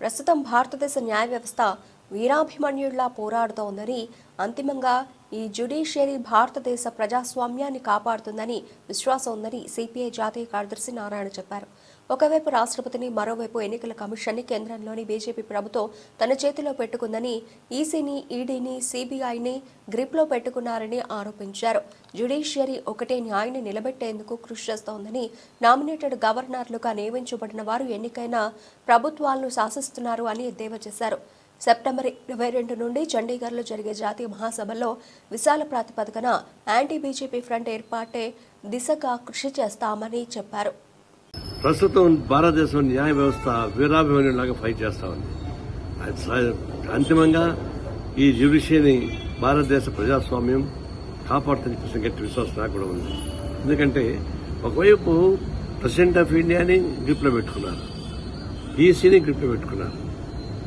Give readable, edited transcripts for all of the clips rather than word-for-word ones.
ప్రస్తుతం భారతదేశ న్యాయ వ్యవస్థ వీరాభిమన్యుడిలా పోరాడుతోందని, అంతిమంగా ఈ జ్యుడిషియరీ భారతదేశ ప్రజాస్వామ్యాన్ని కాపాడుతుందని విశ్వాసం ఉందని సిపిఐ జాతీయ కార్యదర్శి నారాయణ చెప్పారు. ఒకవైపు రాష్ట్రపతిని, మరోవైపు ఎన్నికల కమిషన్ని కేంద్రంలోని బీజేపీ ప్రభుత్వం తన చేతిలో పెట్టుకుందని, ఈసీని, ఈడీని, సీబీఐని గ్రిప్లో పెట్టుకున్నారని ఆరోపించారు. జ్యుడిషియరీ ఒకటే న్యాయాన్ని నిలబెట్టేందుకు కృషి చేస్తోందని, నామినేటెడ్ గవర్నర్లుగా నియమించబడిన వారు ఎన్నికైన ప్రభుత్వాలను శాసిస్తున్నారు అని ఎద్దేవా చేశారు. సెప్టెంబర్ 22 నుండి చండీగఢ్లో జరిగే జాతీయ మహాసభల్లో విశాల ప్రాతిపదికన యాంటీ బీజేపీ ఫ్రంట్ ఏర్పాటే దిశగా కృషి చేస్తామని చెప్పారు. ప్రస్తుతం భారతదేశం న్యాయ వ్యవస్థ వీరాభిమన్యులాగా ఫైట్ చేస్తా ఉంది. అంతిమంగా ఈ జ్యుడిషియరీని భారతదేశ ప్రజాస్వామ్యం కాపాడుతున్న గట్టి విశ్వాసం నాకు కూడా ఉంది. ఎందుకంటే ఒకవైపు ప్రెసిడెంట్ ఆఫ్ ఇండియాని గ్రిప్లో పెట్టుకున్నారు, ఈసీని గ్రిప్లో పెట్టుకున్నారు,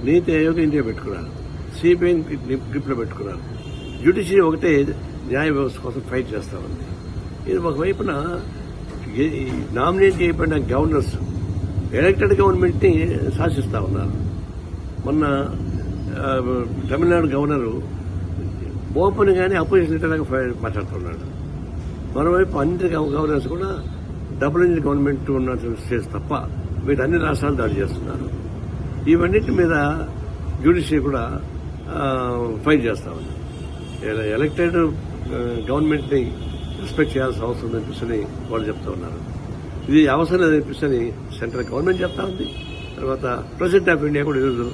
నీతి ఆయోగ్ ఇండియా పెట్టుకున్నారు, సిబిఐని గ్రిప్లో పెట్టుకున్నారు. జ్యుడిషియరీ ఒకటే న్యాయ వ్యవస్థ కోసం ఫైట్ చేస్తా ఉంది. ఇది ఒకవైపున నామినేట్ చేయబడిన గవర్నర్స్ ఎలక్టెడ్ గవర్నమెంట్ ని శాసిస్తా ఉన్నారు. మొన్న తమిళనాడు గవర్నరు ఓపెన్ గానే అపోజిషన్ లీడర్గా మాట్లాడుతున్నాడు. మరోవైపు అన్ని గవర్నర్స్ కూడా డబుల్ ఇంజిన్ గవర్నమెంట్ ఉన్న స్టేట్స్ తప్ప వీటి అన్ని రాష్ట్రాలు దాడి చేస్తున్నారు. ఇవన్నిటి మీద జ్యుడిషియరీ కూడా ఫైట్ చేస్తా ఉంది. ఎలక్టెడ్ గవర్నమెంట్ ని రెస్పెక్ట్ చేయాల్సిన అవసరం ఉందనిపిస్తుంది వాళ్ళు చెప్తా ఉన్నారు. ఇది అవసరం అనిపిస్తుంది సెంట్రల్ గవర్నమెంట్ చెప్తా ఉంది. తర్వాత ప్రెసిడెంట్ ఆఫ్ ఇండియా కూడా ఈరోజు